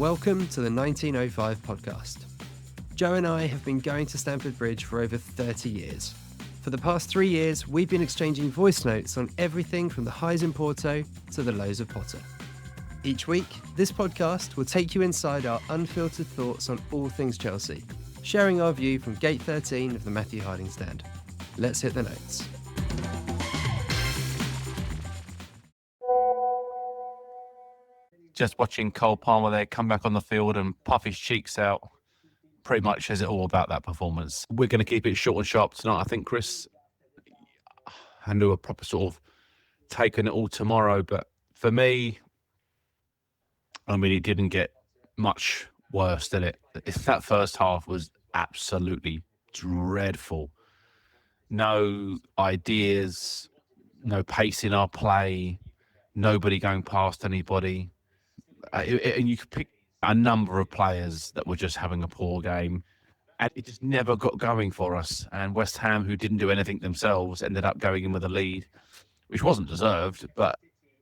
Welcome to the 1905 podcast. Joe and I have been going to Stamford Bridge for over 30 years. For the past 3 years, we've been exchanging voice notes on everything from the highs in Porto to the lows of Potter. Each week, this podcast will take you inside our unfiltered thoughts on all things Chelsea, sharing our view from Gate 13 of the Matthew Harding stand. Let's hit the notes. Just watching Cole Palmer there come back on the field and puff his cheeks out pretty much says it all about that performance. We're going to keep it short and sharp tonight, I think, Chris, and do a proper sort of take on it all tomorrow. But for me, I mean, it didn't get much worse than it. That first half was absolutely dreadful. No ideas, no pace in our play, nobody going past anybody. And you could pick a number of players that were just having a poor game, and it just never got going for us. And West Ham, who didn't do anything themselves, ended up going in with a lead, which wasn't deserved, but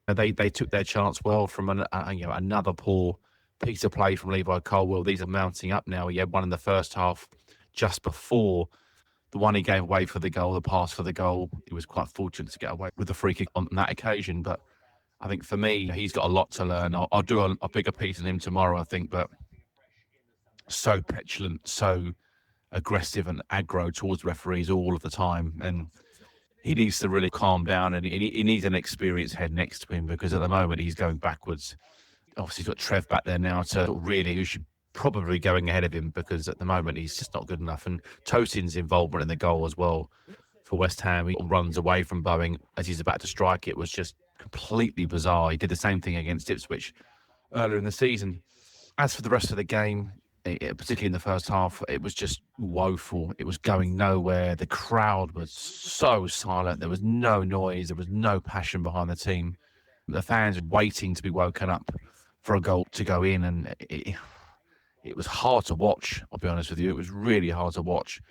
they took their chance well from another poor piece of play from Levi Colwill. These are mounting up now. He had one in the first half just before the one he gave away for the goal, the pass for the goal. He was quite fortunate to get away with the free kick on that occasion, but I think for me, he's got a lot to learn. I'll do a bigger piece on him tomorrow, I think, but so petulant, so aggressive and aggro towards referees all of the time. And he needs to really calm down, and he needs an experienced head next to him, because at the moment he's going backwards. Obviously, he's got Trev back there now to really, who should probably be going ahead of him, because at the moment he's just not good enough. And Tosin's involvement in the goal as well for West Ham. He runs away from Boeing as he's about to strike. It was just completely bizarre. He did the same thing against Ipswich earlier in the season. As for the rest of the game, particularly in the first half, it was just woeful. It was going nowhere. The crowd was so silent. There was no noise. There was no passion behind the team. The fans were waiting to be woken up for a goal to go in, and it was hard to watch, I'll be honest with you. It was really hard to watch.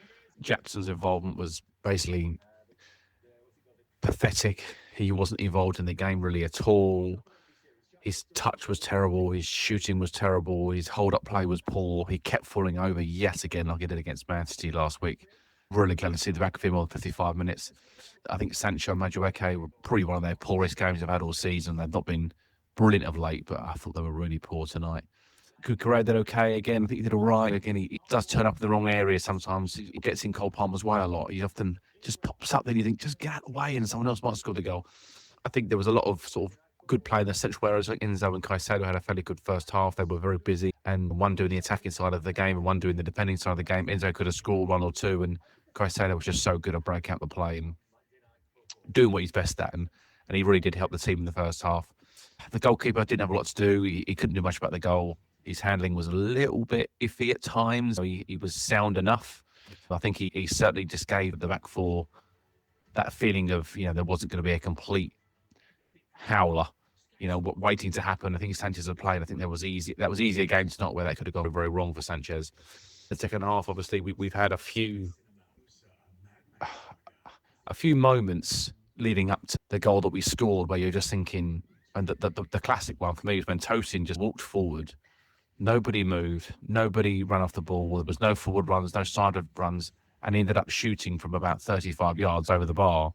Jackson's involvement was basically pathetic. He wasn't involved in the game really at all. His touch was terrible. His shooting was terrible. His hold-up play was poor. He kept falling over yet again, like he did against Man City last week. Really glad to see the back of him on 55 minutes. I think Sancho and Madueke were probably one of their poorest games they've had all season. They've not been brilliant of late, but I thought they were really poor tonight. Kukurea did okay again. I think he did all right. Again, he does turn up in the wrong area sometimes. He gets in Cole Palmer's way a lot. He often just pops up there and you think, just get out of the way and someone else might score the goal. I think there was a lot of sort of good play in the central areas. Like Enzo and Caicedo had a fairly good first half. They were very busy, and one doing the attacking side of the game and one doing the defending side of the game. Enzo could have scored one or two, and Caicedo was just so good at breaking out the play and doing what he's best at, and he really did help the team in the first half. The goalkeeper didn't have a lot to do. He couldn't do much about the goal. His handling was a little bit iffy at times. He was sound enough. I think he certainly just gave the back four that feeling of, there wasn't going to be a complete howler, waiting to happen. I think Sanchez had played. I think that was easy a game tonight where that could have gone very wrong for Sanchez. The second half, obviously, we've had a few moments leading up to the goal that we scored where you're just thinking, and the classic one for me was when Tosin just walked forward. Nobody moved. Nobody ran off the ball. There was no forward runs, no side runs, and he ended up shooting from about 35 yards over the bar.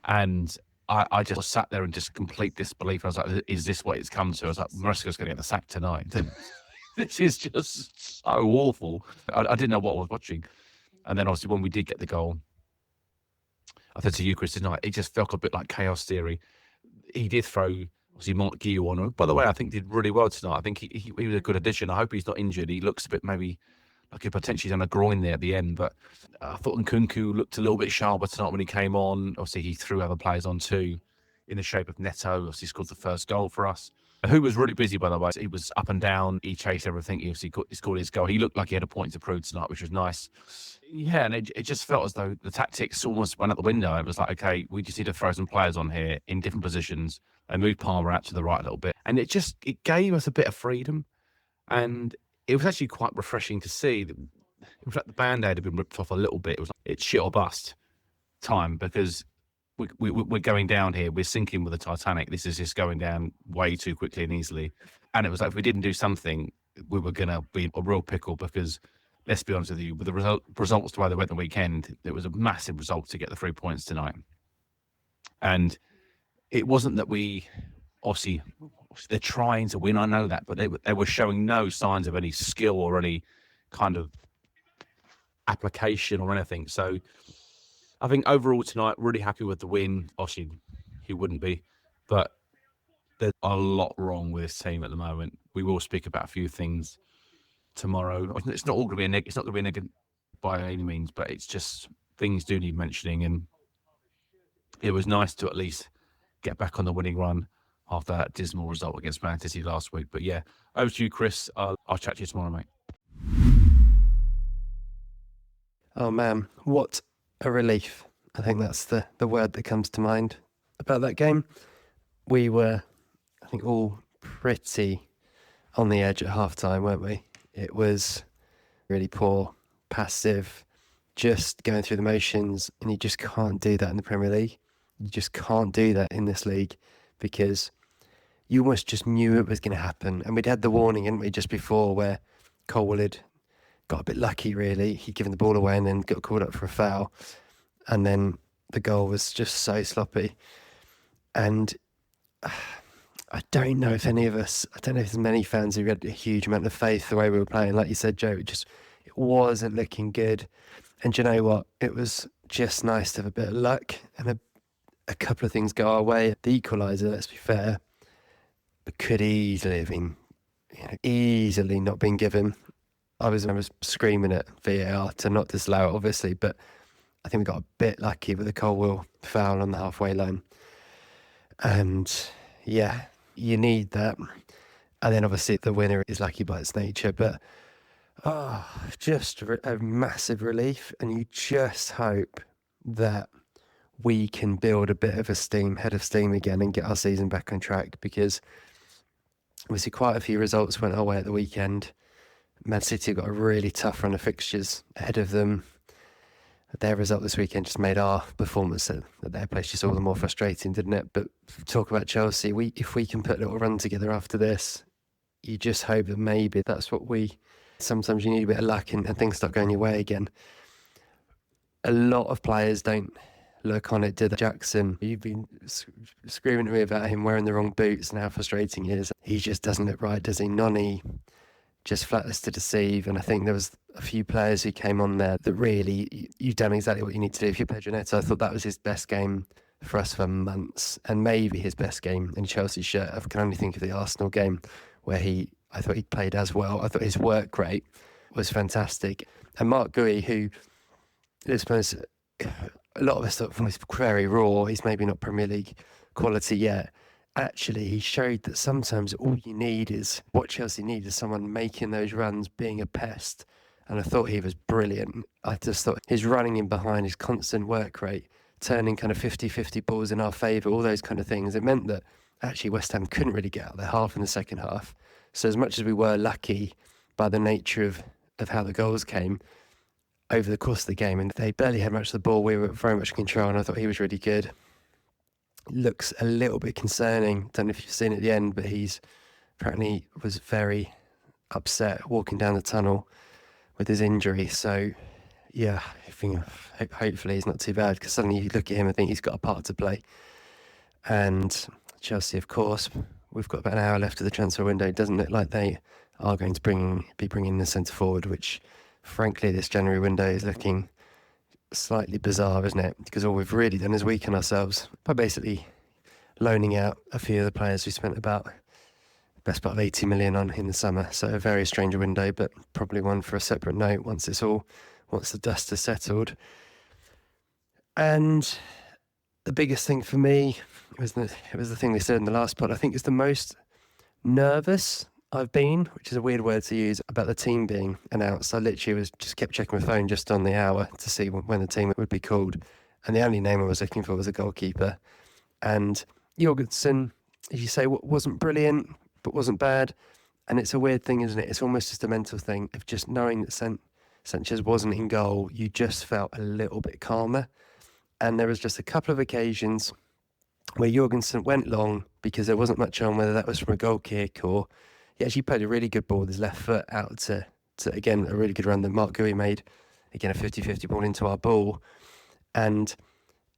And I just sat there in just complete disbelief. I was like, is this what it's come to? I was like, Maresca's going to get the sack tonight. This is just so awful. I didn't know what I was watching. And then obviously when we did get the goal, I said to you, Chris, tonight, it just felt a bit like chaos theory. He did throw, obviously, Mark Guillou on. By the way, I think he did really well tonight. I think he was a good addition. I hope he's not injured. He looks a bit maybe like he potentially done a groin there at the end. But I thought Nkunku looked a little bit sharper tonight when he came on. Obviously, he threw other players on too, in the shape of Neto. Obviously, scored the first goal for us. Who was really busy, by the way. He was up and down. He chased everything. He obviously scored his goal. He looked like he had a point to prove tonight, which was nice. Yeah, and it just felt as though the tactics almost went out the window. It was like, okay, we just need to throw some players on here in different positions and move Palmer out to the right a little bit. And it gave us a bit of freedom. And it was actually quite refreshing to see. It was like the Band-Aid had been ripped off a little bit. It was like, it's shit or bust time, because we're going down here. We're sinking with the Titanic. This is just going down way too quickly and easily. And it was like, if we didn't do something, we were going to be a real pickle because, let's be honest with you, with the results the way they went the weekend, it was a massive result to get the 3 points tonight. And it wasn't that we, obviously, they're trying to win, I know that, but they were showing no signs of any skill or any kind of application or anything. So I think overall tonight, really happy with the win. Obviously, he wouldn't be, but there's a lot wrong with this team at the moment. We will speak about a few things tomorrow. It's not all going to be a it's not going to be a negative by any means, but it's just things do need mentioning. And it was nice to at least get back on the winning run after that dismal result against Man City last week. But yeah, over to you, Chris. I'll chat to you tomorrow, mate. Oh man, what a relief. I think that's the word that comes to mind about that game. We were, I think, all pretty on the edge at half-time, weren't we? It was really poor, passive, just going through the motions, and you just can't do that in the Premier League. You just can't do that in this league because you almost just knew it was going to happen. And we'd had the warning, hadn't we, just before where Colwell had got a bit lucky, really. He'd given the ball away and then got called up for a foul. And then the goal was just so sloppy. And I don't know if any of us, I don't know if there's many fans who had a huge amount of faith the way we were playing. Like you said, Joe, it wasn't looking good. And do you know what? It was just nice to have a bit of luck and a couple of things go our way. The equaliser, let's be fair, but could easily have been, easily not been given. I was screaming at VAR to not disallow it, obviously, but I think we got a bit lucky with the Colwell foul on the halfway line. And yeah, you need that. And then obviously the winner is lucky by its nature, but just a massive relief. And you just hope that we can build a bit of a head of steam again and get our season back on track, because obviously quite a few results went our way at the weekend. Man City got a really tough run of fixtures ahead of them. Their result this weekend just made our performance at their place just all the more frustrating, didn't it? But talk about Chelsea, if we can put a little run together after this, you just hope that maybe that's what sometimes you need a bit of luck and things start going your way again. A lot of players don't look on it, did Jackson? You've been screaming at me about him wearing the wrong boots and how frustrating he is. He just doesn't look right, does he? Noni, just flatless to deceive. And I think there was a few players who came on there that really, you've done exactly what you need to do. If you're Pedro Neto, I thought that was his best game for us for months, and maybe his best game in Chelsea's shirt. I can only think of the Arsenal game where I thought he played as well. I thought his work rate was fantastic. And Mark Gui, who, let's be honest, a lot of us thought he's very raw, he's maybe not Premier League quality yet. Actually, he showed that sometimes all you need is, what Chelsea need is someone making those runs, being a pest. And I thought he was brilliant. I just thought his running in behind, his constant work rate, turning kind of 50-50 balls in our favour, all those kind of things. It meant that actually West Ham couldn't really get out of their half in the second half. So as much as we were lucky by the nature of how the goals came over the course of the game, and they barely had much of the ball, we were very much in control, and I thought he was really good. Looks a little bit concerning. Don't know if you've seen it at the end, but he's apparently was very upset walking down the tunnel with his injury. So yeah, I think hopefully he's not too bad, because suddenly you look at him and think he's got a part to play. And Chelsea, of course, we've got about an hour left of the transfer window. It doesn't look like they are going to be bringing the centre forward, which frankly this January window is looking slightly bizarre, isn't it? Because all we've really done is weaken ourselves by basically loaning out a few of the players we spent about the best part of 80 million on in the summer. So a very strange window, but probably one for a separate note once the dust has settled. And the biggest thing for me was the thing they said in the last pod. I think it's the most nervous I've been, which is a weird word to use, about the team being announced. I literally just kept checking my phone just on the hour to see when the team would be called. And the only name I was looking for was a goalkeeper. And Jorgensen, as you say, wasn't brilliant, but wasn't bad. And it's a weird thing, isn't it? It's almost just a mental thing of just knowing that Sanchez wasn't in goal. You just felt a little bit calmer. And there was just a couple of occasions where Jorgensen went long because there wasn't much on, whether that was from a goal kick or he actually played a really good ball with his left foot out to again, a really good run that Mark Gui made. Again, a 50-50 ball into our ball. And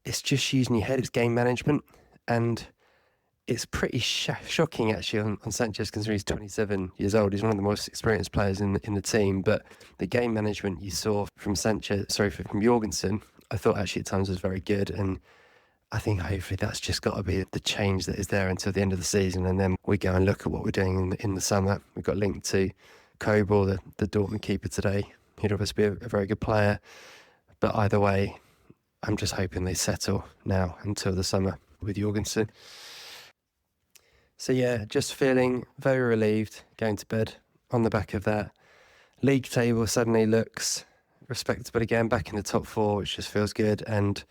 it's just using your head, it's game management. And it's pretty shocking, actually, on Sanchez, considering he's 27 years old. He's one of the most experienced players in the team. But the game management you saw from from Jorgensen, I thought actually at times was very good. And I think hopefully that's just got to be the change that is there until the end of the season. And then we go and look at what we're doing in the summer. We've got linked to Kobel, the Dortmund keeper today. He'd obviously be a very good player. But either way, I'm just hoping they settle now until the summer with Jorgensen. So yeah, just feeling very relieved going to bed on the back of that. League table suddenly looks respectable again, back in the top 4, which just feels good. And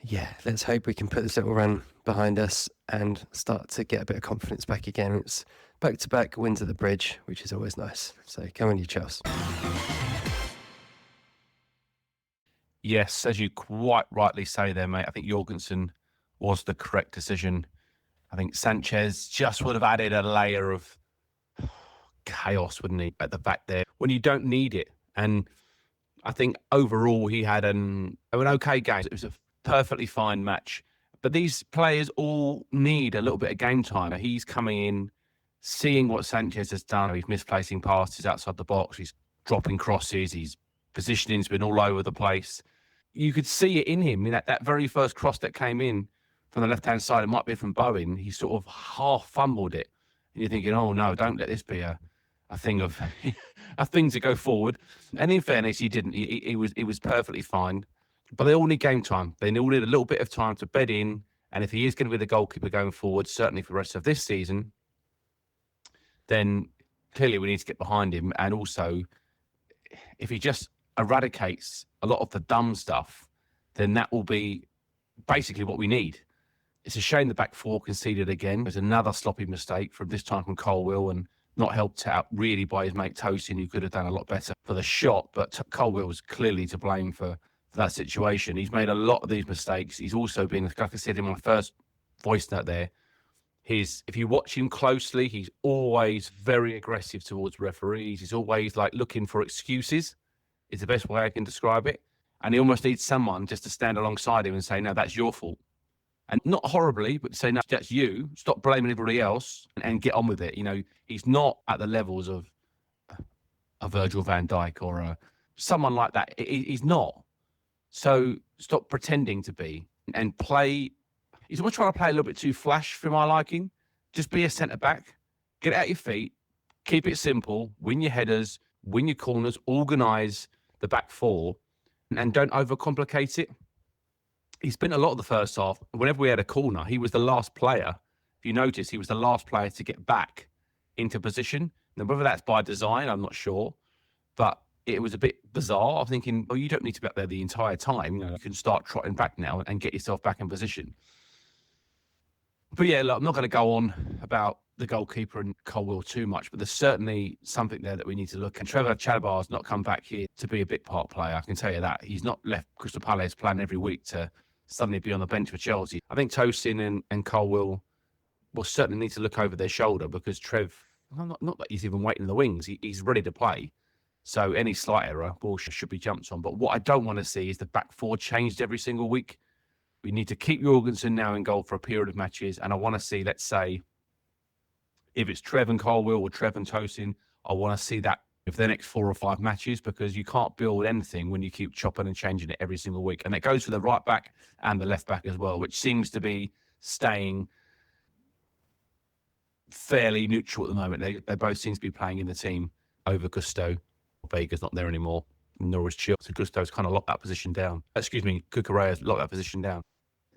yeah, let's hope we can put this little run behind us and start to get a bit of confidence back again. It's back-to-back wins at the Bridge, which is always nice. So come on, you Chelsea. Yes, as you quite rightly say there, mate, I think Jorgensen was the correct decision. I think Sanchez just would have added a layer of chaos, wouldn't he, at the back there when you don't need it. And I think overall he had an okay game. It was a perfectly fine match. But these players all need a little bit of game time. He's coming in, seeing what Sanchez has done. He's misplacing passes outside the box. He's dropping crosses. His positioning's been all over the place. You could see it in him. That very first cross that came in from the left-hand side, it might be from Bowen. He sort of half fumbled it. And you're thinking, oh no, don't let this be a thing of a thing to go forward. And in fairness, he didn't. He was perfectly fine. But they all need game time. They all need a little bit of time to bed in. And if he is going to be the goalkeeper going forward, certainly for the rest of this season, then clearly we need to get behind him. And also, if he just eradicates a lot of the dumb stuff, then that will be basically what we need. It's a shame the back 4 conceded again. There's another sloppy mistake from this time from Colwill, and not helped out really by his mate Tosin, who could have done a lot better for the shot. But Colwill was clearly to blame for that situation. He's made a lot of these mistakes. He's also been, like I said in my first voice note there, if you watch him closely, he's always very aggressive towards referees. He's always like looking for excuses, is the best way I can describe it. And he almost needs someone just to stand alongside him and say, no, that's your fault. And not horribly, but say, no, that's you. Stop blaming everybody else and get on with it. He's not at the levels of a Virgil van Dijk or someone like that. He's not. So stop pretending to be and play. He's almost trying to play a little bit too flash for my liking. Just be a centre-back. Get out your feet. Keep it simple. Win your headers. Win your corners. Organise the back 4. And don't overcomplicate it. He spent a lot of the first half. Whenever we had a corner, he was the last player. If you notice, he was the last player to get back into position. Now, whether that's by design, I'm not sure. But it was a bit bizarre. I'm thinking, you don't need to be up there the entire time. You can start trotting back now and get yourself back in position. But yeah, look, I'm not going to go on about the goalkeeper and Colwill too much, but there's certainly something there that we need to look at. Trevor Chalabar's not come back here to be a bit part player, I can tell you that. He's not left Crystal Palace plan every week to suddenly be on the bench for Chelsea. I think Tosin and Colwill will certainly need to look over their shoulder because Trev, not that he's even waiting in the wings, he's ready to play. So any slight error, ball should be jumped on. But what I don't want to see is the back 4 changed every single week. We need to keep Jorgensen now in goal for a period of matches. And I want to see, let's say, if it's Trev and Colwill or Trev and Tosin, I want to see that for the next 4 or 5 matches because you can't build anything when you keep chopping and changing it every single week. And that goes for the right back and the left back as well, which seems to be staying fairly neutral at the moment. They both seem to be playing in the team over Gusto. Vega's not there anymore. Nor is Chil. So Gusto's kind of locked that position down. Cucurella's locked that position down.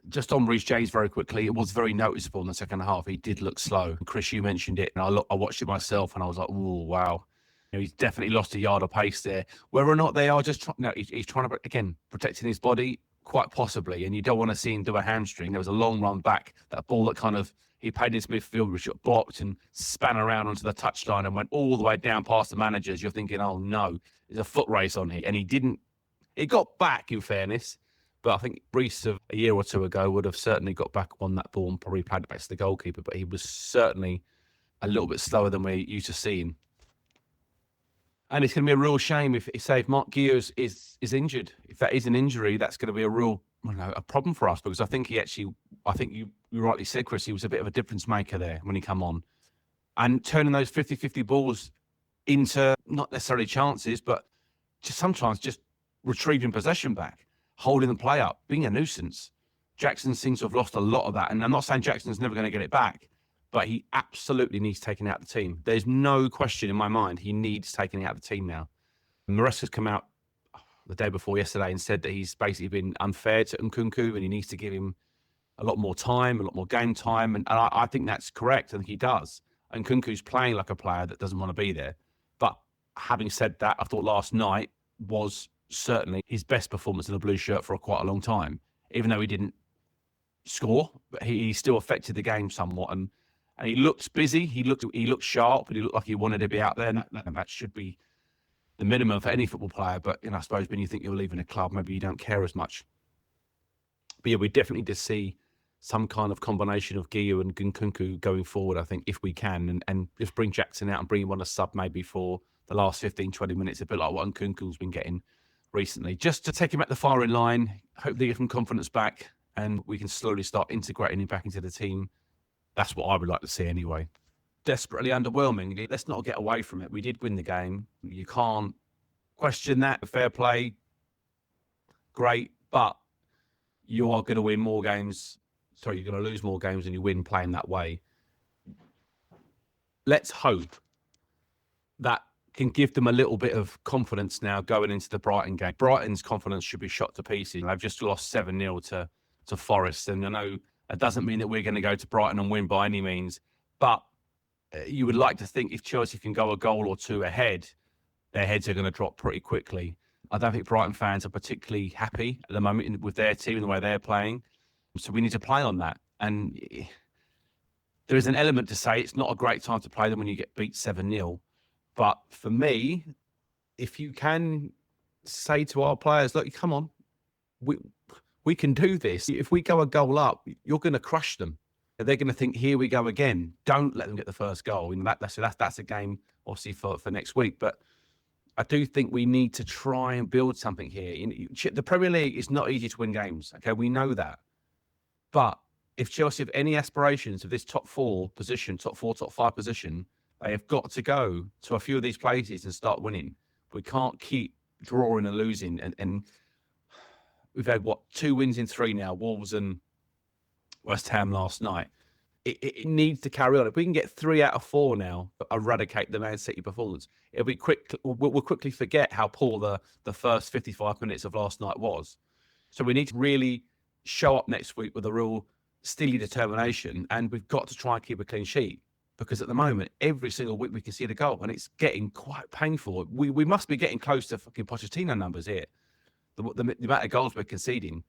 Just on Reece James very quickly, it was very noticeable in the second half. He did look slow. Chris, you mentioned it, and I watched it myself, and I was like, "Oh, wow." He's definitely lost a yard of pace there. Whether or not they are just he's trying to, again, protecting his body, quite possibly, and you don't want to see him do a hamstring. There was a long run back, that ball that kind of, he played into midfield, which got blocked and span around onto the touchline and went all the way down past the managers. You're thinking, oh no, there's a foot race on here. And he didn't, it got back in fairness, but I think Reece of a year or two ago would have certainly got back on that ball and probably played it back to the goalkeeper, but he was certainly a little bit slower than we're used to seeing. And it's going to be a real shame if Mark Guillaume is injured. If that is an injury, that's going to be a real a problem for us, because I think you rightly said, Chris, he was a bit of a difference maker there when he come on. And turning those 50-50 balls into not necessarily chances, but sometimes just retrieving possession back, holding the play up, being a nuisance. Jackson seems to have lost a lot of that. And I'm not saying Jackson's never going to get it back, but he absolutely needs taken out of the team. There's no question in my mind he needs taken out of the team now. Maresca's come out the day before yesterday and said that he's basically been unfair to Nkunku and he needs to give him a lot more time, a lot more game time. And I think that's correct. I think he does. Nkunku's playing like a player that doesn't want to be there. But having said that, I thought last night was certainly his best performance in a blue shirt for quite a long time. Even though he didn't score, but he still affected the game somewhat. And he looked busy. He looked sharp, and he looked like he wanted to be out there. And that should be the minimum for any football player. But I suppose when you think you're leaving a club, maybe you don't care as much. But yeah, we definitely did see some kind of combination of Guillaume and Nkunku going forward, I think, if we can, and just bring Jackson out and bring him on a sub maybe for the last 15, 20 minutes, a bit like what Nkunku's been getting recently, just to take him at the firing line, hopefully get some confidence back, and we can slowly start integrating him back into the team. That's what I would like to see anyway. Desperately underwhelming. Let's not get away from it. We did win the game. You can't question that. Fair play, great, but you are going to win more games. Sorry, you're going to lose more games than you win playing that way. Let's hope that can give them a little bit of confidence now going into the Brighton game. Brighton's confidence should be shot to pieces. They've just lost 7-0 to Forest. And I know that doesn't mean that we're going to go to Brighton and win by any means. But you would like to think if Chelsea can go a goal or two ahead, their heads are going to drop pretty quickly. I don't think Brighton fans are particularly happy at the moment with their team and the way they're playing. So we need to play on that. And there is an element to say it's not a great time to play them when you get beat 7-0. But for me, if you can say to our players, look, come on, we can do this. If we go a goal up, you're going to crush them. They're going to think, here we go again. Don't let them get the first goal. That's a game, obviously, for next week. But I do think we need to try and build something here. The Premier League is not easy to win games. Okay, we know that. But if Chelsea have any aspirations of this top four, top 5 position, they have got to go to a few of these places and start winning. We can't keep drawing and losing. And we've had, 2 wins in 3 now, Wolves and West Ham last night. It needs to carry on. If we can get 3 out of 4 now, eradicate the Man City performance, it'll be quick. We'll quickly forget how poor the first 55 minutes of last night was. So we need to really show up next week with a real steely determination, and we've got to try and keep a clean sheet, because at the moment, every single week we can see the goal, and it's getting quite painful. We must be getting close to fucking Pochettino numbers here. The amount of goals we're conceding.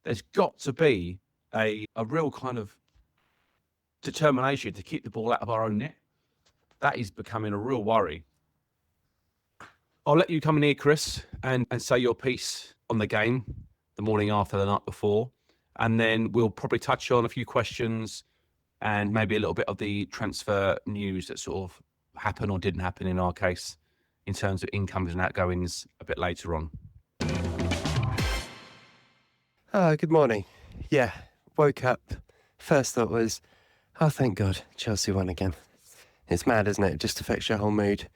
There's got to be a real kind of determination to keep the ball out of our own net. That is becoming a real worry. I'll let you come in here, Chris, and say your piece on the game the morning after, the night before, and then we'll probably touch on a few questions and maybe a little bit of the transfer news that sort of happened or didn't happen in our case in terms of incomings and outgoings a bit later on. Good morning. Yeah, woke up. First thought was, oh, thank God, Chelsea won again. It's mad, isn't it? It just affects your whole mood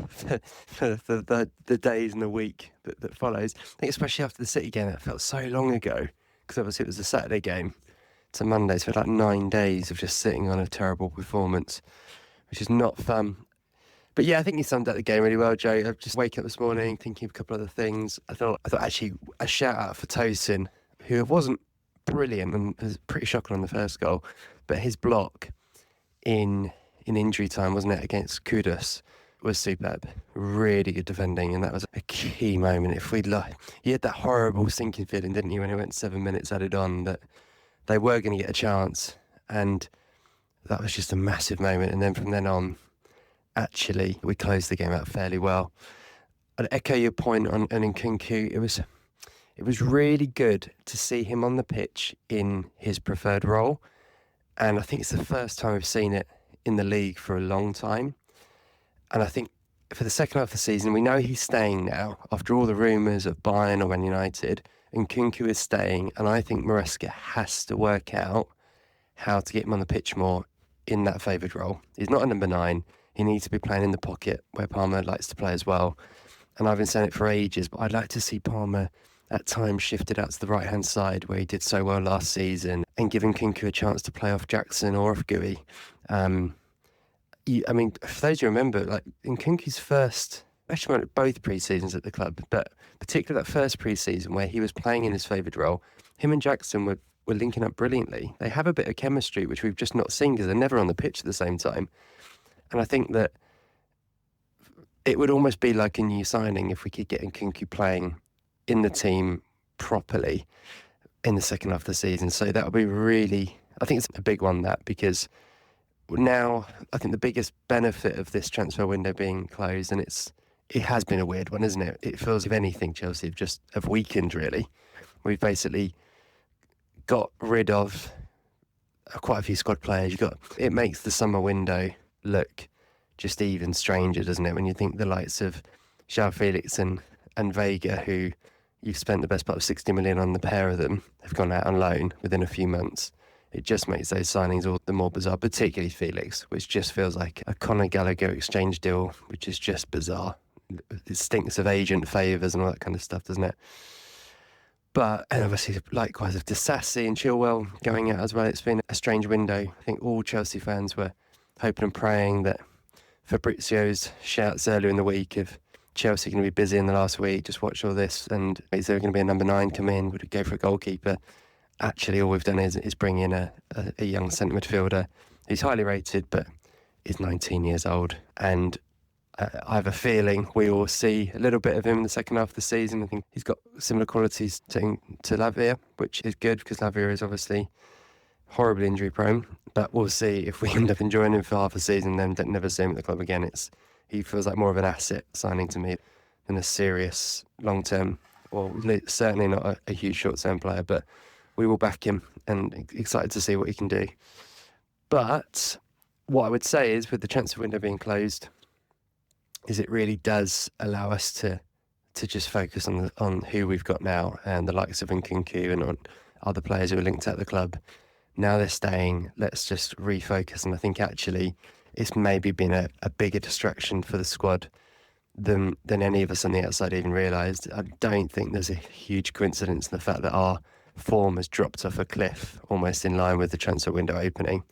for the days and the week that follows. I think especially after the City game, it felt so long ago, because obviously it was a Saturday game to Monday, so like 9 days of just sitting on a terrible performance, which is not fun. But yeah, I think you summed up the game really well, Joe. I just waking up this morning thinking of a couple of other things. I thought actually a shout out for Tosin, who wasn't brilliant and was pretty shocking on the first goal, but his block in injury time, wasn't it, against Kudus, was superb. Really good defending, and that was a key moment. If we'd he had that horrible sinking feeling, didn't he, when he went 7 minutes added on, that they were going to get a chance, and that was just a massive moment. And then from then on, actually, we closed the game out fairly well. I'd echo your point on Nkunku. It was really good to see him on the pitch in his preferred role, and I think it's the first time we've seen it in the league for a long time. And I think for the second half of the season, we know he's staying now after all the rumours of Bayern or Man United, and Nkunku is staying. And I think Maresca has to work out how to get him on the pitch more in that favoured role. He's not a number 9. He needs to be playing in the pocket where Palmer likes to play as well. And I've been saying it for ages, but I'd like to see Palmer at times shifted out to the right-hand side where he did so well last season, and giving Nkunku a chance to play off Jackson or off Gui. I mean, for those who remember, like Nkunku's first, actually both pre-seasons at the club, but particularly that first pre-season where he was playing in his favoured role, him and Jackson were linking up brilliantly. They have a bit of chemistry, which we've just not seen because they're never on the pitch at the same time. And I think that it would almost be like a new signing if we could get Nkunku playing in the team properly in the second half of the season. So that would be really, I think it's a big one, that, because now I think the biggest benefit of this transfer window being closed, and it has been a weird one, isn't it? It feels, if anything, Chelsea have weakened, really. We've basically got rid of quite a few squad players. It makes the summer window look just even stranger, doesn't it? When you think the likes of João Felix and Vega, who you've spent the best part of 60 million on, the pair of them have gone out on loan within a few months. It just makes those signings all the more bizarre, particularly Felix, which just feels like a Conor Gallagher exchange deal, which is just bizarre. It stinks of agent favours and all that kind of stuff, doesn't it? But, and obviously, likewise of Disassi and Chilwell going out as well. It's been a strange window. I think all Chelsea fans were hoping and praying that Fabrizio's shouts earlier in the week of Chelsea going to be busy in the last week, just watch all this, and is there going to be a number 9 come in, would it go for a goalkeeper? Actually, all we've done is bring in a young centre midfielder who's highly rated but is 19 years old, and I have a feeling we will see a little bit of him in the second half of the season. I think he's got similar qualities to Lavia, which is good because Lavia is obviously horribly injury prone, but we'll see if we end up enjoying him for half a season, then never see him at the club again. He feels like more of an asset signing to me than a serious long-term, or certainly not a huge short-term player, but we will back him and excited to see what he can do. But what I would say is, with the transfer window being closed, is it really does allow us to just focus on who we've got now, and the likes of Nkunku and on other players who are linked at the club. Now they're staying, let's just refocus. And I think actually it's maybe been a bigger distraction for the squad than any of us on the outside even realised. I don't think there's a huge coincidence in the fact that our form has dropped off a cliff almost in line with the transfer window opening.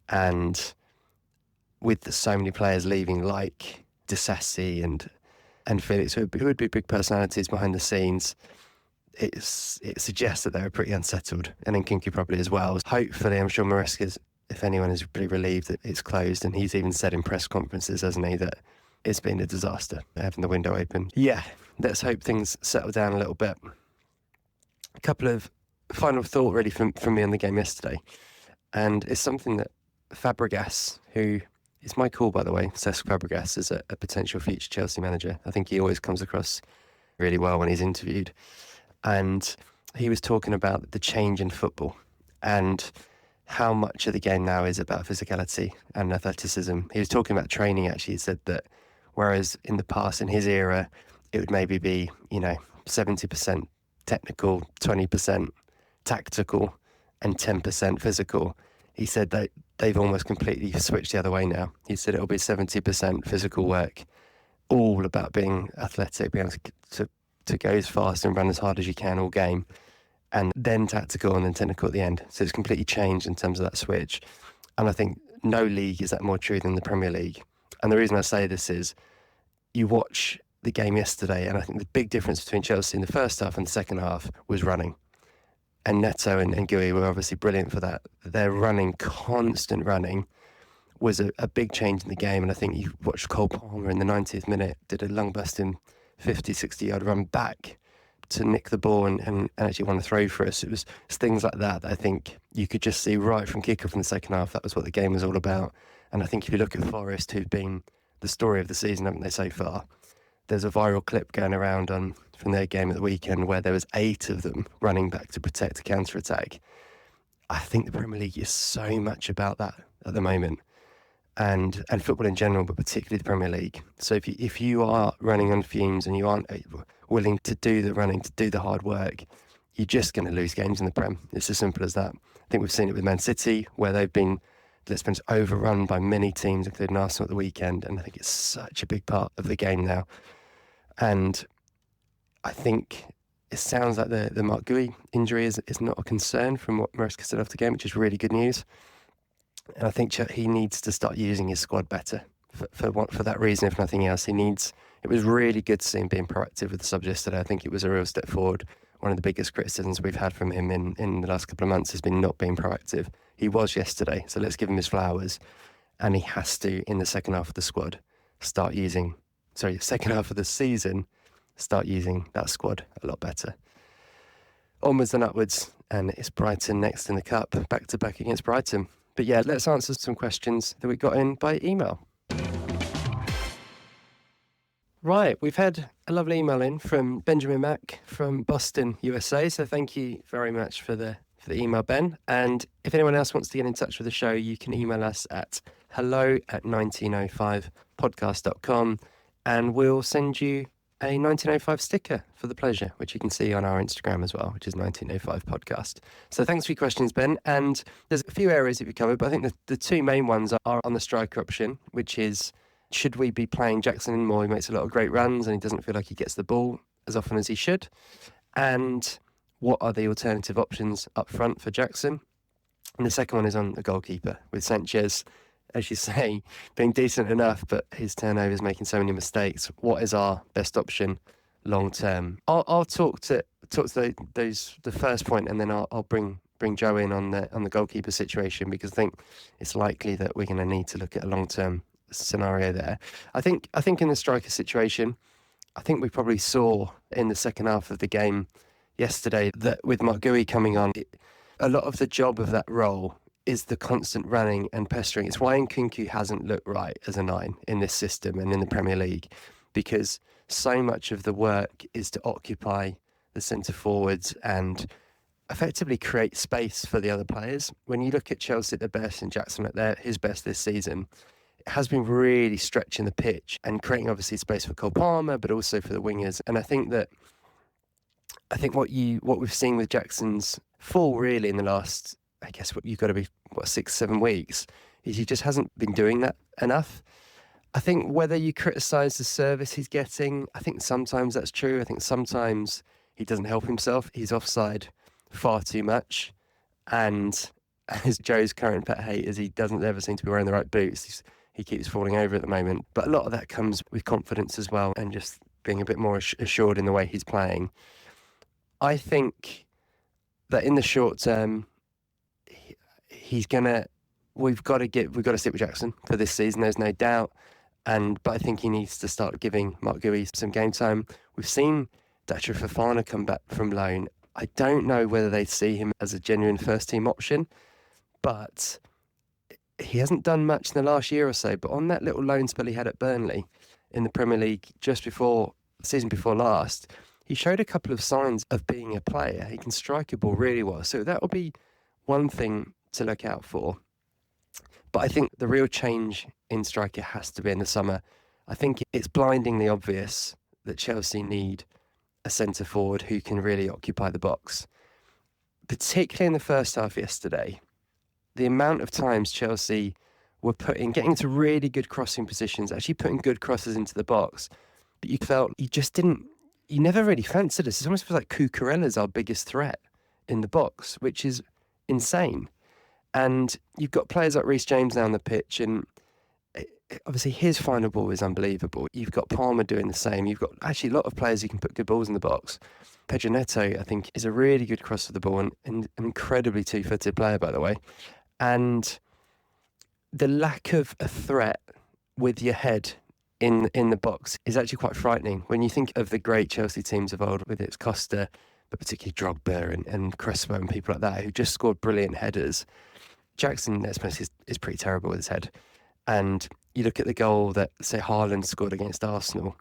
And with so many players leaving, like Disassi and Felix, who would be big personalities behind the scenes, it suggests that they're pretty unsettled, and Nkunku probably as well. Hopefully, I'm sure Maresca's, if anyone, is pretty relieved that it's closed, and he's even said in press conferences, hasn't he, that it's been a disaster having the window open. Yeah, let's hope things settle down a little bit. A couple of final thought really from me on the game yesterday, and it's something that Fabregas, who is my call, by the way, Cesc Fabregas, is a potential future Chelsea manager. I think he always comes across really well when he's interviewed. And he was talking about the change in football and how much of the game now is about physicality and athleticism. He was talking about training, actually. He said that whereas in the past, in his era, it would maybe be, 70% technical, 20% tactical, and 10% physical. He said that they've almost completely switched the other way now. He said it'll be 70% physical work, all about being athletic, being able to go as fast and run as hard as you can all game, and then tactical and then technical at the end. So it's completely changed in terms of that switch. And I think no league is that more true than the Premier League. And the reason I say this is you watch the game yesterday, and I think the big difference between Chelsea in the first half and the second half was running. And Neto and Gui were obviously brilliant for that. Their running, constant running, was a big change in the game. And I think you watched Cole Palmer in the 90th minute, did a lung-busting 50, 60-yard run back to nick the ball and actually want to throw for us. It was things like that I think you could just see right from kickoff in the second half. That was what the game was all about. And I think if you look at Forest, who've been the story of the season, haven't they, so far? There's a viral clip going around from their game at the weekend where there was 8 of them running back to protect a counter-attack. I think the Premier League is so much about that at the moment. and football in general, but particularly the Premier League. So if you are running on fumes and you aren't willing to do the running, to do the hard work, you're just going to lose games in the Prem. It's as simple as that. I think we've seen it with Man City, where they've been, let's be honest, overrun by many teams, including Arsenal at the weekend, and I think it's such a big part of the game now. And I think it sounds like the Mark Gui injury is not a concern from what Maresca said after the game, which is really good news. And I think he needs to start using his squad better for that reason, if nothing else. It was really good to see him being proactive with the subs yesterday. I think it was a real step forward. One of the biggest criticisms we've had from him in the last couple of months has been not being proactive. He was yesterday, so let's give him his flowers. And he has to, in the second half of the season, start using that squad a lot better. Onwards and upwards, and it's Brighton next in the Cup, back-to-back against Brighton. But yeah, let's answer some questions that we got in by email. Right, we've had a lovely email in from Benjamin Mack from Boston, USA. So thank you very much for the email, Ben. And if anyone else wants to get in touch with the show, you can email us at hello@1905podcast.com and we'll send you a 1905 sticker for the pleasure, which you can see on our Instagram as well, which is 1905 podcast. So thanks for your questions, Ben. And there's a few areas that we covered, but I think the two main ones are on the striker option, which is, should we be playing Jackson more? He makes a lot of great runs and he doesn't feel like he gets the ball as often as he should. And what are the alternative options up front for Jackson? And the second one is on the goalkeeper, with Sanchez, as you say, being decent enough, but his turnovers making so many mistakes. What is our best option long term? I'll talk to the first point, and then I'll bring Joe in on the goalkeeper situation, because I think it's likely that we're going to need to look at a long term scenario there. I think in the striker situation, I think we probably saw in the second half of the game yesterday that with Mark Gui coming on, a lot of the job of that role is the constant running and pestering. It's why Nkunku hasn't looked right as a 9 in this system and in the Premier League, because so much of the work is to occupy the centre forwards and effectively create space for the other players. When you look at Chelsea at their best and Jackson at his best this season, it has been really stretching the pitch and creating obviously space for Cole Palmer, but also for the wingers. And I think what we've seen with Jackson's fall really in the last, I guess what you've got to be 6-7 weeks, is he just hasn't been doing that enough. I think whether you criticise the service he's getting, I think sometimes that's true. I think sometimes he doesn't help himself. He's offside far too much, and as Joe's current pet hate is, he doesn't ever seem to be wearing the right boots. He keeps falling over at the moment, but a lot of that comes with confidence as well, and just being a bit more assured in the way he's playing. I think that in the short term, we've got to stick with Jackson for this season. There's no doubt, but I think he needs to start giving Mark Gui some game time. We've seen Dacha Fofana come back from loan. I don't know whether they see him as a genuine first team option, but he hasn't done much in the last year or so. But on that little loan spell he had at Burnley in the Premier League just before season before last, he showed a couple of signs of being a player. He can strike a ball really well. So that will be one thing to look out for. But I think the real change in striker has to be in the summer. I think it's blindingly obvious that Chelsea need a centre forward who can really occupy the box. Particularly in the first half yesterday, the amount of times Chelsea were getting into really good crossing positions, actually putting good crosses into the box, but you felt you never really fancied us. It almost feels like Cucurella's our biggest threat in the box, which is insane. And you've got players like Reece James now on the pitch, and obviously his final ball is unbelievable. You've got Palmer doing the same. You've got actually a lot of players who can put good balls in the box. Pedro Neto, I think, is a really good cross of the ball and an incredibly two-footed player, by the way. And the lack of a threat with your head in the box is actually quite frightening. When you think of the great Chelsea teams of old, with its Costa, but particularly Drogba and Crespo and people like that, who just scored brilliant headers, Jackson, let's be honest, is pretty terrible with his head. And you look at the goal that, say, Haaland scored against Arsenal,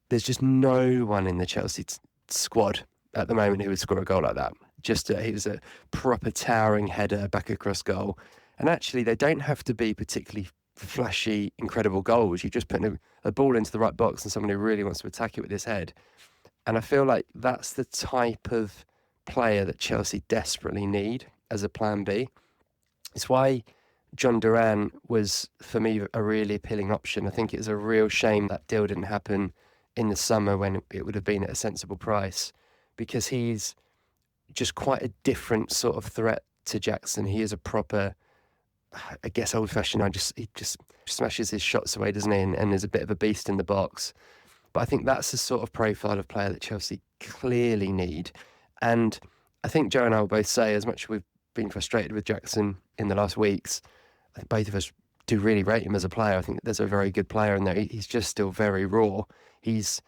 there's just no one in the Chelsea squad at the moment who would score a goal like that. He was a proper towering header back across goal. And actually, they don't have to be particularly flashy, incredible goals. You just put a ball into the right box and someone who really wants to attack it with his head. And I feel like that's the type of player that Chelsea desperately need as a plan B. It's why John Duran was, for me, a really appealing option. I think it was a real shame that deal didn't happen in the summer when it would have been at a sensible price, because he's just quite a different sort of threat to Jackson. He is a proper, I guess, old-fashioned. He just smashes his shots away, doesn't he? And is a bit of a beast in the box. But I think that's the sort of profile of player that Chelsea clearly need. And I think Joe and I will both say, as much as we've been frustrated with Jackson in the last weeks, I think both of us do really rate him as a player. I think there's a very good player in there. He's just still very raw. His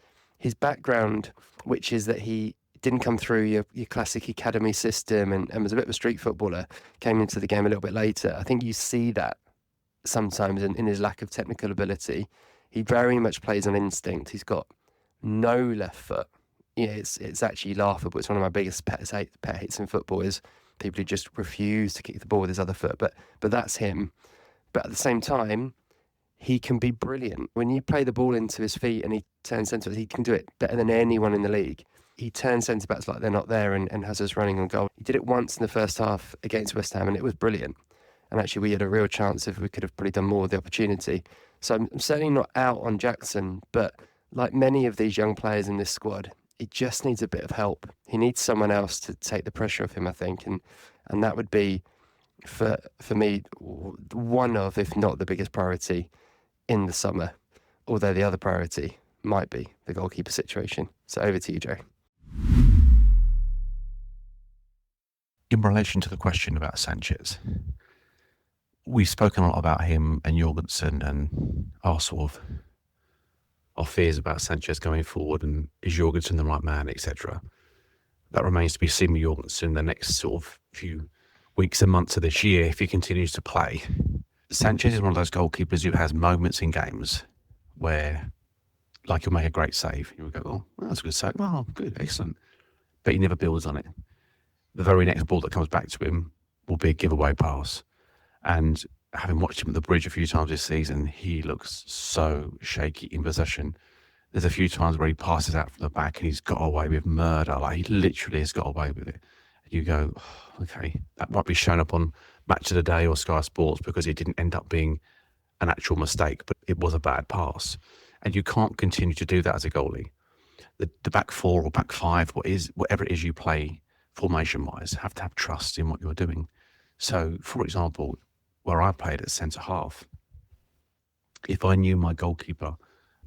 background, which is that he didn't come through your classic academy system and was a bit of a street footballer, came into the game a little bit later. I think you see that sometimes in his lack of technical ability. He very much plays on instinct. He's got no left foot. It's actually laughable. It's one of my biggest pet hates in football is people who just refuse to kick the ball with his other foot. But that's him. But at the same time, he can be brilliant. When you play the ball into his feet and he turns centre, he can do it better than anyone in the league. He turns centre-backs like they're not there and has us running on goal. He did it once in the first half against West Ham and it was brilliant. And actually we had a real chance if we could have probably done more with the opportunity. So I'm certainly not out on Jackson, but like many of these young players in this squad, he just needs a bit of help. He needs someone else to take the pressure off him, I think. And that would be, for me, one of, if not the biggest priority in the summer, although the other priority might be the goalkeeper situation. So over to you, Joe. In relation to the question about Sanchez, we've spoken a lot about him and Jorgensen and our fears about Sanchez going forward and is Jorgensen the right man, etc. That remains to be seen with Jorgensen the next sort of few weeks and months of this year if he continues to play. Sanchez is one of those goalkeepers who has moments in games where, like, he'll make a great save. You'll go, oh, well, that's a good save. Oh, good, excellent. But he never builds on it. The very next ball that comes back to him will be a giveaway pass. And having watched him at the Bridge a few times this season, he looks so shaky in possession. There's a few times where he passes out from the back and he's got away with murder. Like, he literally has got away with it. You go, oh, okay, that might be shown up on Match of the Day or Sky Sports because it didn't end up being an actual mistake, but it was a bad pass. And you can't continue to do that as a goalie. The back four or back five, whatever it is you play formation-wise, have to have trust in what you're doing. So, for example, where I played at centre half, if I knew my goalkeeper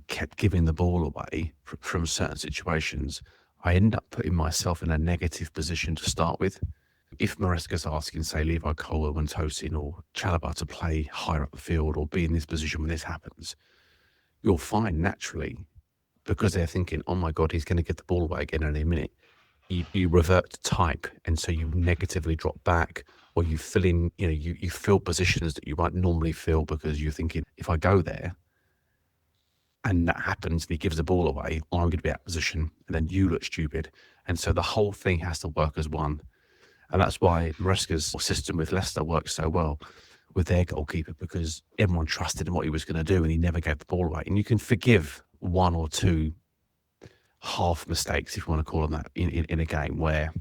kept giving the ball away from certain situations, I end up putting myself in a negative position to start with. If Maresca's asking, say, Levi Colwill and Tosin or Chalobah to play higher up the field or be in this position when this happens, you'll find naturally, because they're thinking, oh my God, he's going to get the ball away again in a minute, you revert to type, and so you negatively drop back, or you fill in, you fill positions that you might normally fill because you're thinking, if I go there and that happens and he gives the ball away, I'm going to be out of position, and then you look stupid. And so the whole thing has to work as one. And that's why Maresca's system with Leicester works so well with their goalkeeper, because everyone trusted in what he was going to do and he never gave the ball away. And you can forgive one or two half mistakes, if you want to call them that, in a game where,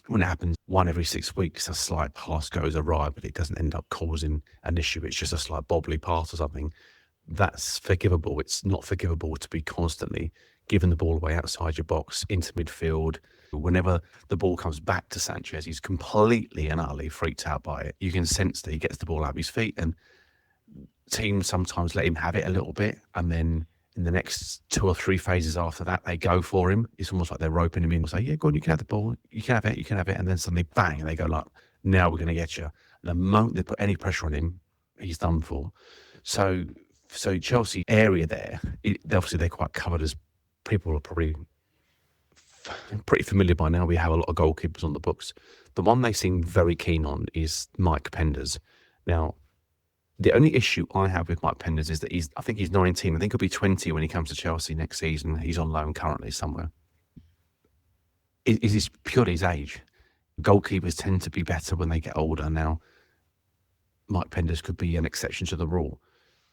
when it happens one every 6 weeks, a slight pass goes awry, but it doesn't end up causing an issue. It's just a slight bobbly pass or something. That's forgivable. It's not forgivable to be constantly giving the ball away outside your box into midfield. Whenever the ball comes back to Sanchez, he's completely and utterly freaked out by it. You can sense that he gets the ball out of his feet, and teams sometimes let him have it a little bit, and then in the next 2 or 3 phases after that, they go for him. It's almost like they're roping him in and say, yeah, go on, you can have the ball, you can have it. And then suddenly, bang, and they go like, now we're going to get you. And the moment they put any pressure on him, he's done for. So Chelsea area there, obviously they're quite covered, as people are probably pretty familiar by now. We have a lot of goalkeepers on the books. The one they seem very keen on is Mike Penders. Now, the only issue I have with Mike Penders is that I think he's 19. I think he'll be 20 when he comes to Chelsea next season. He's on loan currently somewhere. It's purely his age. Goalkeepers tend to be better when they get older. Now, Mike Penders could be an exception to the rule.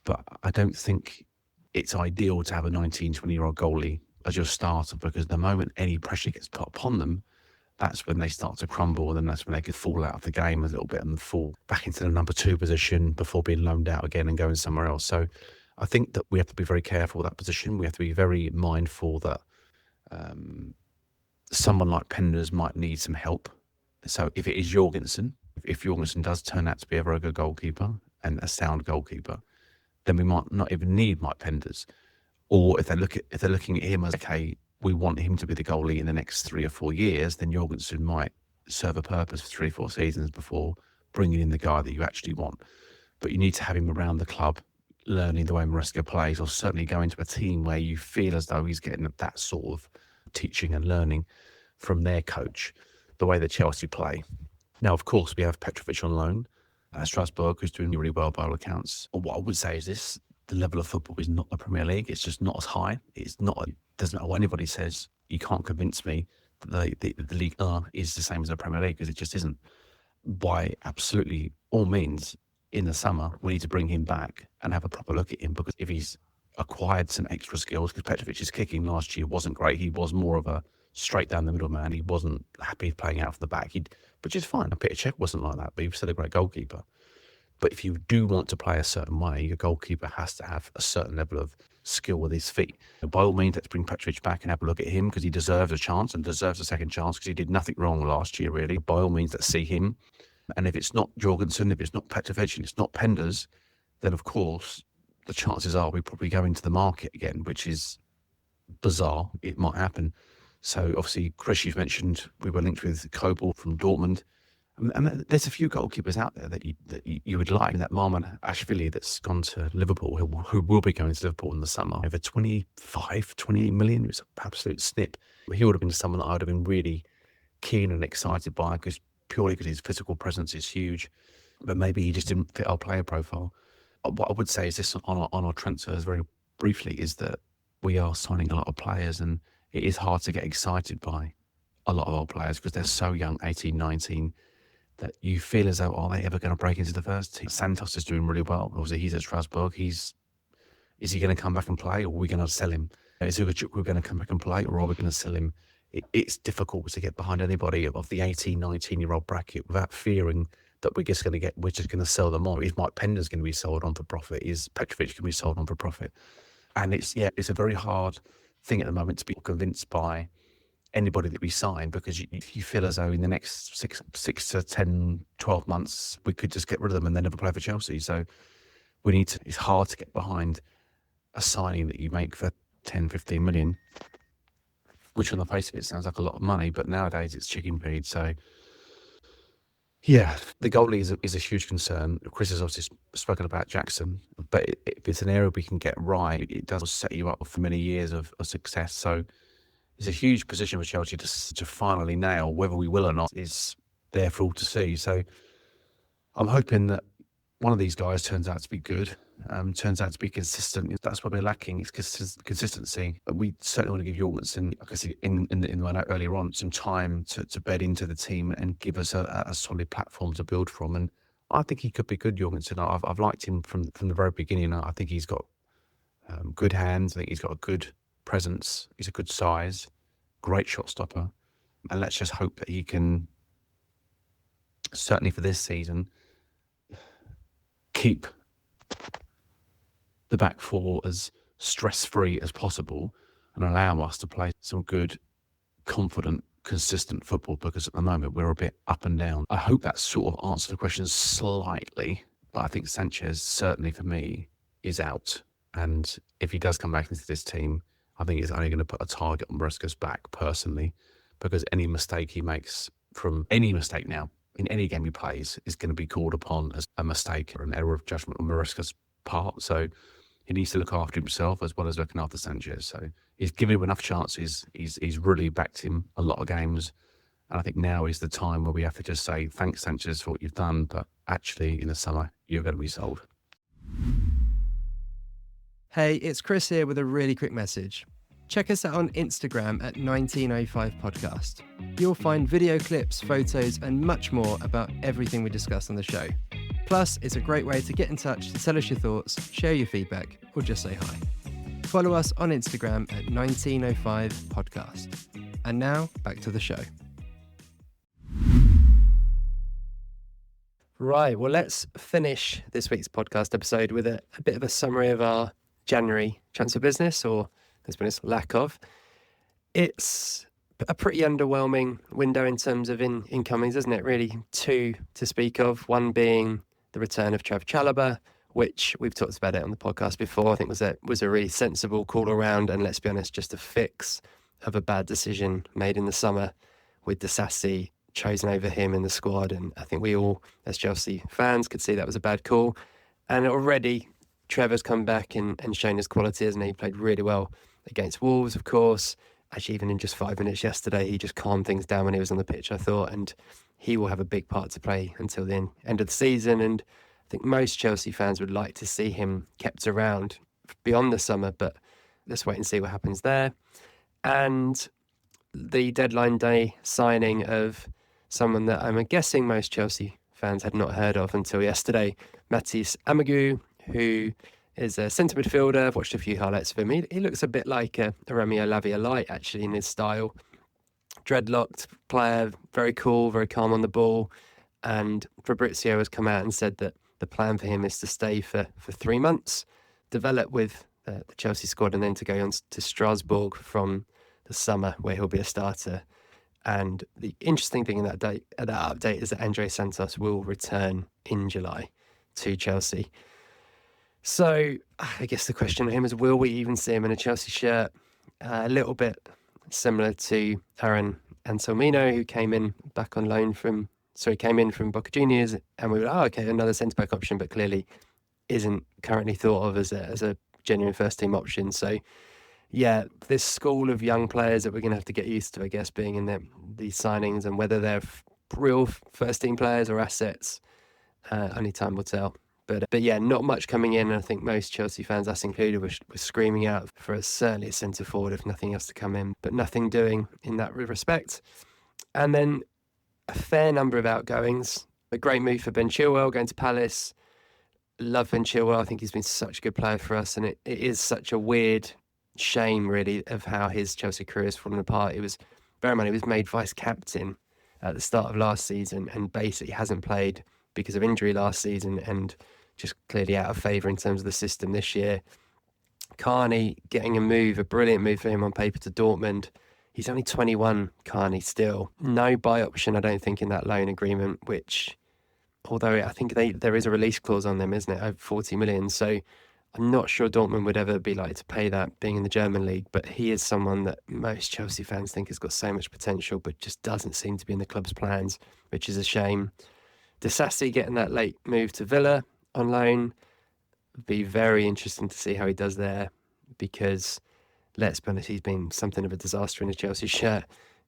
But I don't think it's ideal to have a 19, 20-year-old goalie as your starter, because the moment any pressure gets put upon them, that's when they start to crumble, and then that's when they could fall out of the game a little bit and fall back into the number 2 position before being loaned out again and going somewhere else. So I think that we have to be very careful with that position. We have to be very mindful that someone like Penders might need some help. So if it is Jorgensen, if Jorgensen does turn out to be a very good goalkeeper and a sound goalkeeper, then we might not even need Mike Penders. Or if they're looking at him as, okay, we want him to be the goalie in the next 3 or 4 years, then Jorgensen might serve a purpose for 3 or 4 seasons before bringing in the guy that you actually want. But you need to have him around the club, learning the way Maresca plays, or certainly going to a team where you feel as though he's getting that sort of teaching and learning from their coach, the way that Chelsea play. Now, of course, we have Petrovic on loan at Strasbourg, who's doing really well by all accounts. What I would say is this: the level of football is not the Premier League. It's just not as high. It's not. Doesn't matter what anybody says. You can't convince me that the League is the same as the Premier League, because it just isn't. By absolutely all means, in the summer, we need to bring him back and have a proper look at him, because if he's acquired some extra skills, because Petrovic's kicking last year wasn't great. He was more of a straight down the middle man. He wasn't happy playing out from the back. Which is fine. Peter Cech wasn't like that, but he was still a great goalkeeper. But if you do want to play a certain way, your goalkeeper has to have a certain level of skill with his feet. By all means, let's bring Petrovic back and have a look at him, because he deserves a chance and deserves a second chance, because he did nothing wrong last year, really. By all means, let's see him. And if it's not Jorgensen, if it's not Petrovic, and it's not Penders, then of course the chances are we probably go into the market again, which is bizarre. It might happen. So obviously, Chris, you've mentioned we were linked with Kobel from Dortmund. And there's a few goalkeepers out there that you would like. That Marman Ashvili that's gone to Liverpool, who will be going to Liverpool in the summer, over 28 million. It was an absolute snip. He would have been someone that I would have been really keen and excited by, purely because his physical presence is huge. But maybe he just didn't fit our player profile. What I would say is this on our transfers very briefly, is that we are signing a lot of players, and it is hard to get excited by a lot of our players because they're so young, 18, 19, that you feel as though, are they ever going to break into the first team? Santos is doing really well. Obviously, he's at Strasbourg. Is he going to come back and play, or are we going to sell him? Is Ugochukwu going to come back and play, or are we going to sell him? It's difficult to get behind anybody of the 18, 19-year-old bracket without fearing that we're just going to sell them on. Is Mike Penders going to be sold on for profit? Is Petrovic going to be sold on for profit? And it's a very hard thing at the moment to be convinced by anybody that we sign, because you feel as though in the next 6 to 10, 12 months, we could just get rid of them and they never play for Chelsea. So it's hard to get behind a signing that you make for 10, 15 million, which on the face of it sounds like a lot of money, but nowadays it's chicken feed. So yeah, the goalie is a huge concern. Chris has obviously spoken about Jackson, but if it's an area we can get right, it does set you up for many years of success. So it's a huge position for Chelsea to finally nail. Whether we will or not is there for all to see. So I'm hoping that one of these guys turns out to be good, turns out to be consistent. That's what we're lacking, is consistency. We certainly want to give Jorgensen, like I said in my note earlier on, some time to bed into the team and give us a solid platform to build from. And I think he could be good, Jorgensen. I've liked him from the very beginning. I think he's got good hands. I think he's got a good presence. He's a good size, great shot stopper. And let's just hope that he can, certainly for this season, keep the back four as stress-free as possible and allow us to play some good, confident, consistent football, because at the moment we're a bit up and down. I hope that sort of answered the question slightly, but I think Sanchez, certainly for me, is out. And if he does come back into this team, I think he's only going to put a target on Maresca's back personally, because any mistake he makes from any mistake now, in any game he plays, is going to be called upon as a mistake or an error of judgment on Maresca's part. So he needs to look after himself as well as looking after Sanchez. So he's given him enough chances. He's really backed him a lot of games. And I think now is the time where we have to just say, thanks, Sanchez, for what you've done. But actually, in the summer, you're going to be sold. Hey, it's Chris here with a really quick message. Check us out on Instagram at 1905 Podcast. You'll find video clips, photos, and much more about everything we discuss on the show. Plus, it's a great way to get in touch, to tell us your thoughts, share your feedback, or just say hi. Follow us on Instagram at 1905podcast. And now, back to the show. Right, well, let's finish this week's podcast episode with a bit of a summary of our January transfer business, or there's been a lack of. It's a pretty underwhelming window in terms of incomings, isn't it? Really, two to speak of, one being the return of Trev Chalobah, which we've talked about it on the podcast before. I think was a really sensible call around, and let's be honest, just a fix of a bad decision made in the summer with Disasi chosen over him in the squad. And I think we all, as Chelsea fans, could see that was a bad call. And already Trevor's come back and shown his quality, hasn't he? He played really well against Wolves, of course. Actually, even in just 5 minutes yesterday, he just calmed things down when he was on the pitch, I thought. And he will have a big part to play until the end of the season. And I think most Chelsea fans would like to see him kept around beyond the summer, but let's wait and see what happens there. And the deadline day signing of someone that I'm guessing most Chelsea fans had not heard of until yesterday, Matisse Amagu, who is a centre midfielder. I've watched a few highlights of him. He looks a bit like a Romeo Lavia light, actually, in his style. Dreadlocked player, very cool, very calm on the ball. And Fabrizio has come out and said that the plan for him is to stay for 3 months, develop with the Chelsea squad, and then to go on to Strasbourg from the summer, where he'll be a starter. And the interesting thing in that update is that Andre Santos will return in July to Chelsea. So I guess the question for him is, will we even see him in a Chelsea shirt? A little bit similar to Aaron Anselmino, who came in from Boca Juniors, and we were okay, another centre-back option, but clearly isn't currently thought of as a genuine first-team option. So yeah, this school of young players that we're going to have to get used to, I guess, being in these signings, and whether they're real first-team players or assets, only time will tell. But yeah, not much coming in. I think most Chelsea fans, us included, were screaming out for certainly a centre-forward, if nothing else, to come in, but nothing doing in that respect. And then a fair number of outgoings. A great move for Ben Chilwell going to Palace. Love Ben Chilwell. I think he's been such a good player for us, and it is such a weird shame, really, of how his Chelsea career has fallen apart. He was made vice-captain at the start of last season and basically hasn't played because of injury last season, and just clearly out of favour in terms of the system this year. Carney getting a brilliant move for him on paper to Dortmund. He's only 21, Carney, still. No buy option, I don't think, in that loan agreement, which, although I think there is a release clause on them, isn't it, over 40 million. So I'm not sure Dortmund would ever be likely to pay that, being in the German league, but he is someone that most Chelsea fans think has got so much potential, but just doesn't seem to be in the club's plans, which is a shame. Disasi getting that late move to Villa on loan would be very interesting to see how he does there, because let's be honest, he's been something of a disaster in a Chelsea shirt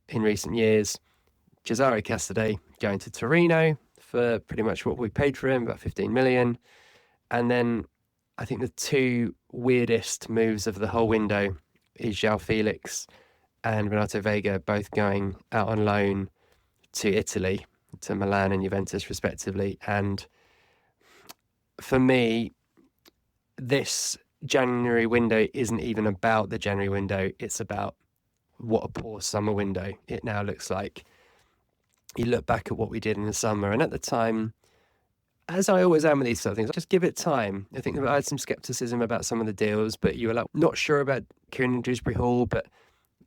in recent years. Cesare Casadei going to Torino for pretty much what we paid for him, about 15 million. And then I think the two weirdest moves of the whole window is João Felix and Renato Vega both going out on loan to Italy, to Milan and Juventus respectively. And for me, this January window isn't even about the January window. It's about what a poor summer window it now looks like. You look back at what we did in the summer, and at the time, as I always am with these sort of things, just give it time. I think I had some scepticism about some of the deals, but you were like, not sure about Kieran Dewsbury Hall, but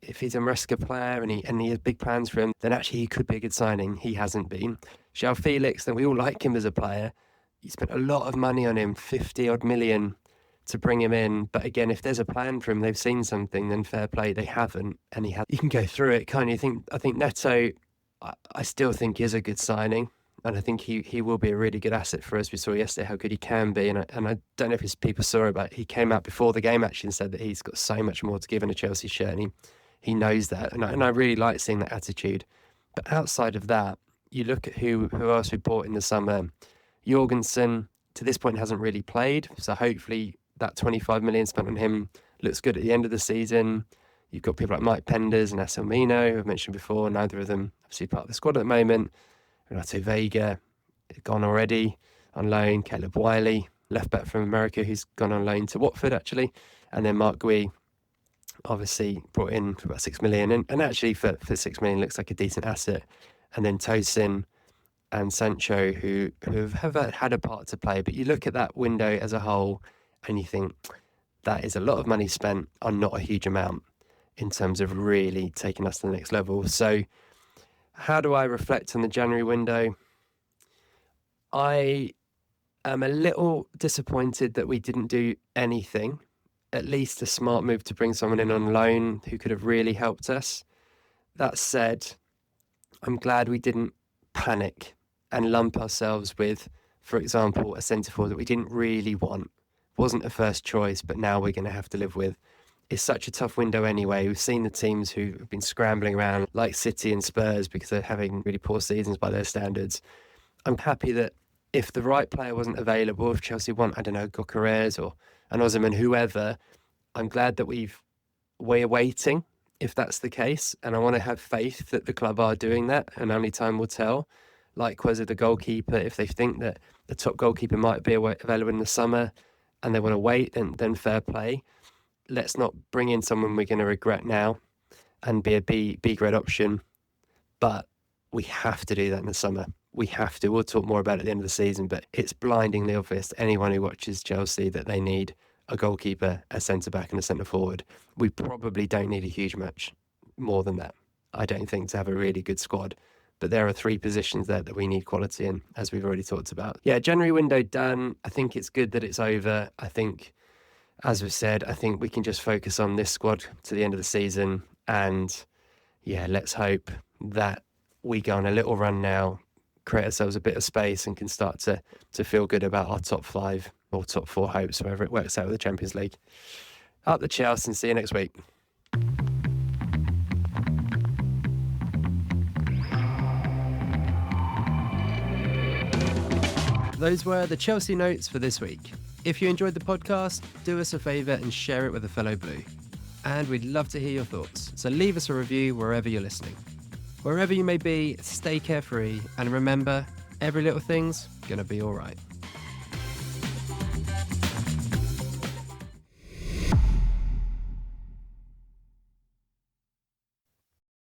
if he's a Maresca player and he has big plans for him, then actually he could be a good signing. He hasn't been. João Felix, then we all like him as a player. You spent a lot of money on him, 50 odd million to bring him in. But again, if there's a plan for him, they've seen something, then fair play. They haven't, and you can go through it, can't you? I think Neto, I still think is a good signing, and I think he will be a really good asset for us. We saw yesterday how good he can be, and I don't know if people saw it, but he came out before the game actually and said that he's got so much more to give in a Chelsea shirt, and he knows that, and I really like seeing that attitude. But outside of that, you look at who else we bought in the summer. Jorgensen, to this point, hasn't really played, so hopefully that 25 million spent on him looks good at the end of the season. You've got people like Mike Penders and Anselmino, who I've mentioned before, neither of them obviously part of the squad at the moment. Renato Vega, gone already. on loan, Caleb Wiley, left back from America, who's gone on loan to Watford actually, and then Mark Gui, obviously brought in for about 6 million, and actually for 6 million looks like a decent asset. And then Tosin and Sancho, who have had a part to play. But you look at that window as a whole and you think that is a lot of money spent on not a huge amount in terms of really taking us to the next level. So how do I reflect on the January window? I am a little disappointed that we didn't do anything, at least a smart move to bring someone in on loan who could have really helped us. That said, I'm glad we didn't panic and lump ourselves with, for example, a centre forward that we didn't really want, wasn't a first choice, but now we're going to have to live with. It's such a tough window anyway. We've seen the teams who have been scrambling around like City and Spurs because they're having really poor seasons by their standards. I'm happy that if the right player wasn't available, if Chelsea want, I don't know, Gyökeres or an Osimhen, whoever, I'm glad that we're waiting if that's the case. And I want to have faith that the club are doing that, and only time will tell. Likewise with the goalkeeper, if they think that the top goalkeeper might be available in the summer and they want to wait, then fair play. Let's not bring in someone we're going to regret now and be a B grade option. But we have to do that in the summer. We have to. We'll talk more about it at the end of the season, but it's blindingly obvious to anyone who watches Chelsea that they need a goalkeeper, a centre-back and a centre-forward. We probably don't need a huge much more than that, I don't think, to have a really good squad. But there are 3 positions there that we need quality in, as we've already talked about. Yeah, January window done. I think it's good that it's over. I think, as we've said, I think we can just focus on this squad to the end of the season. And yeah, let's hope that we go on a little run now, create ourselves a bit of space and can start to feel good about our top 5 or top 4 hopes, wherever it works out with the Champions League. Up the Chelsea and see you next week. Those were the Chelsea notes for this week. If you enjoyed the podcast, do us a favour and share it with a fellow Blue. And we'd love to hear your thoughts, so leave us a review wherever you're listening. Wherever you may be, stay carefree, and remember, every little thing's gonna be alright.